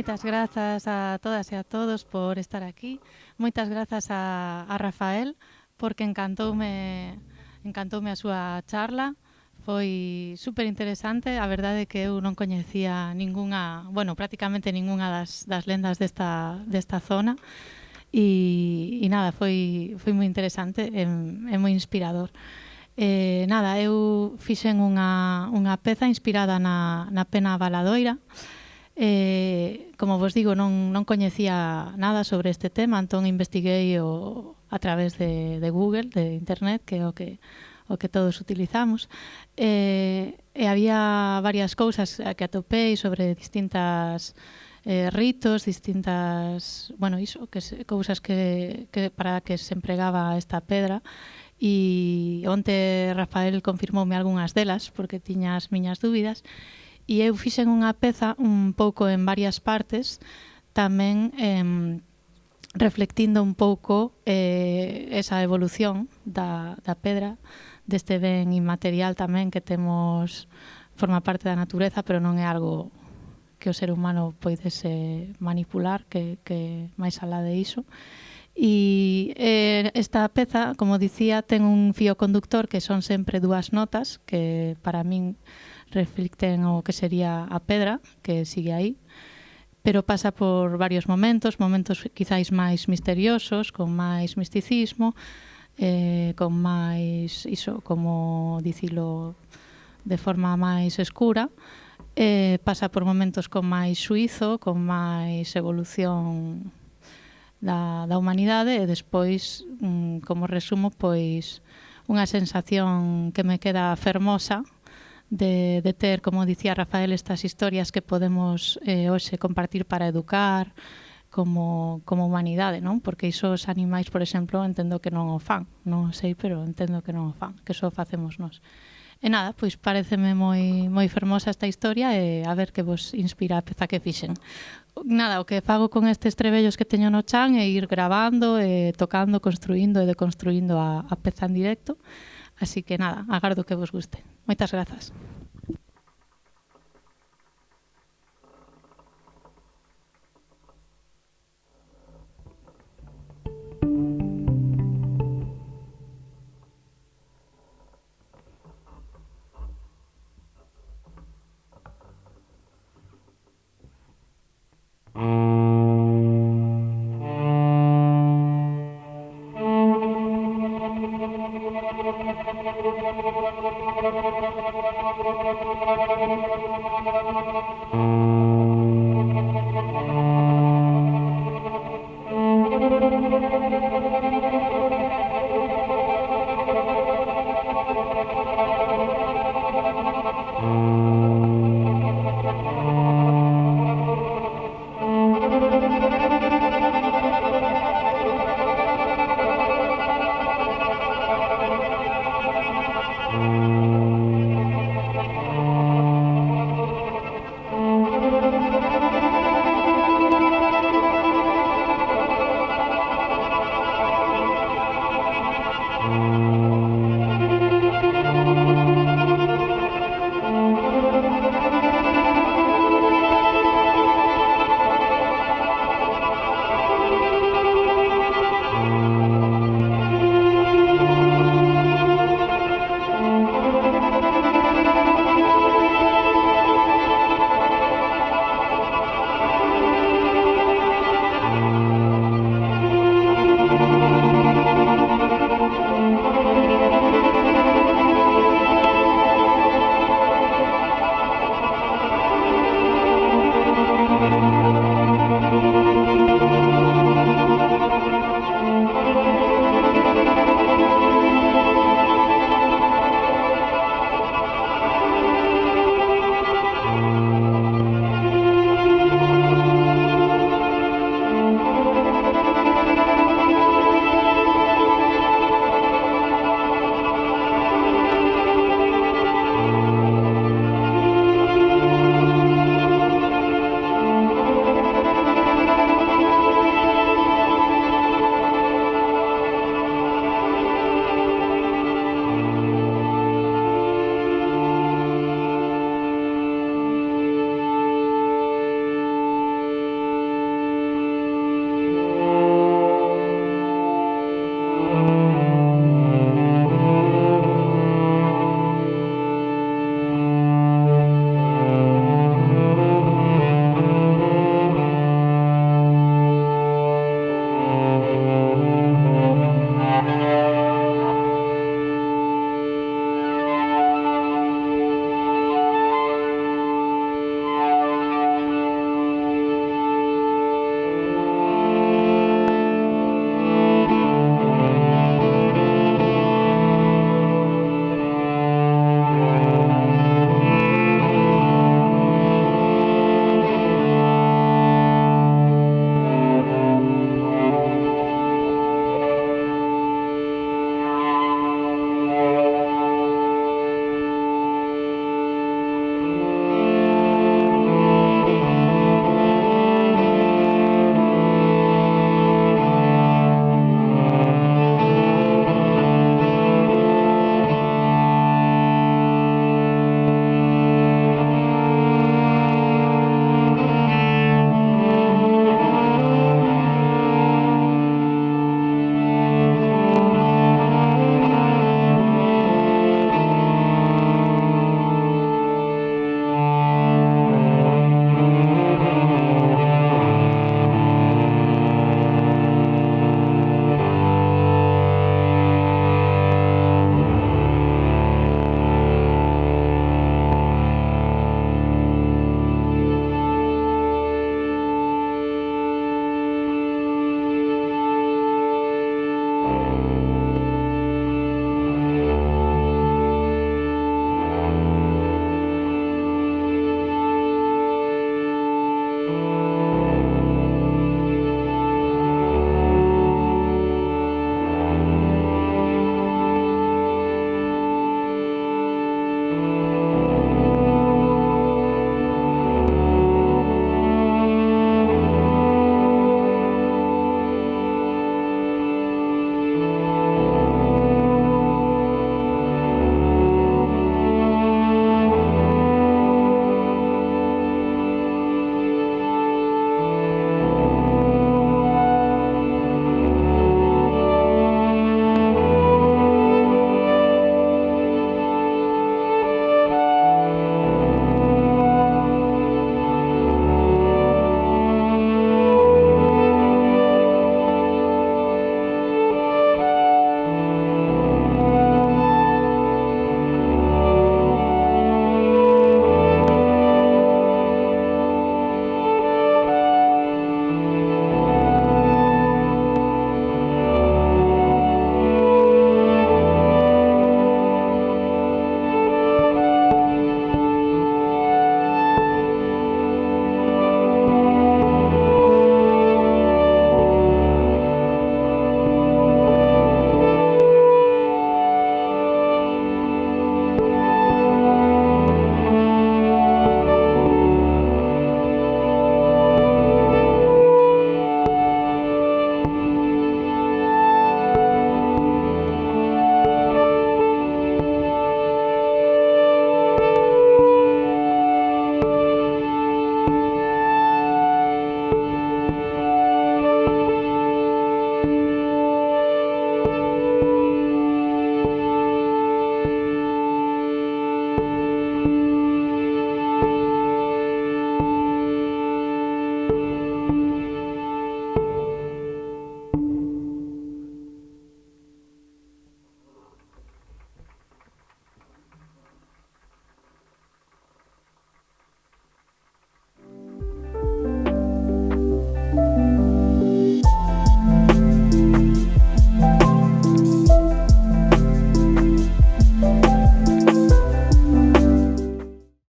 Moitas grazas a todas e a todos por estar aquí. Moitas grazas a Rafael porque encantoume a súa charla. Foi super interesante. A verdade é que eu non coñecía prácticamente ningunha das lendas desta zona. E nada, foi moi interesante e moi inspirador. Eu fixen unha peza inspirada na pena valadoira. Como vos digo, non coñecía nada sobre este tema, entón investiguei a través de Google, de Internet, que é o que todos utilizamos. Había varias cousas que atopei sobre distintas ritos, distintas, cousas que para que se empregaba esta pedra. E onte Rafael confirmoume algunhas delas porque tiña as miñas dúbidas. E eu fixen unha peza un pouco en varias partes, tamén reflectindo un pouco esa evolución da pedra, deste ben inmaterial tamén que temos, forma parte da natureza, pero non é algo que o ser humano poidese manipular, que máis alá de iso. E esta peza, como dicía, ten un fío conductor que son sempre dúas notas, que para min reflicten o que sería a pedra que sigue aí, pero pasa por varios momentos quizáis máis misteriosos, con máis misticismo, con máis iso, como dicilo, de forma máis escura. Pasa por momentos con máis xuízo, con máis evolución da humanidade, e despois, como resumo, pois unha sensación que me queda fermosa de ter, como dicía Rafael, estas historias que podemos hoxe compartir para educar como humanidade, non? Porque iso os animais, por exemplo, entendo que non o fan, non o sei, pero entendo que non o fan, que só facemos nós. E nada, pois pareceme moi fermosa esta historia e a ver que vos inspira a peza que fixen. Nada, o que fago con estes trebellos que teño no chan é ir grabando, tocando, construindo e deconstruindo a peza en directo. Así que nada, agardo que vos guste. Moitas grazas. Thank you.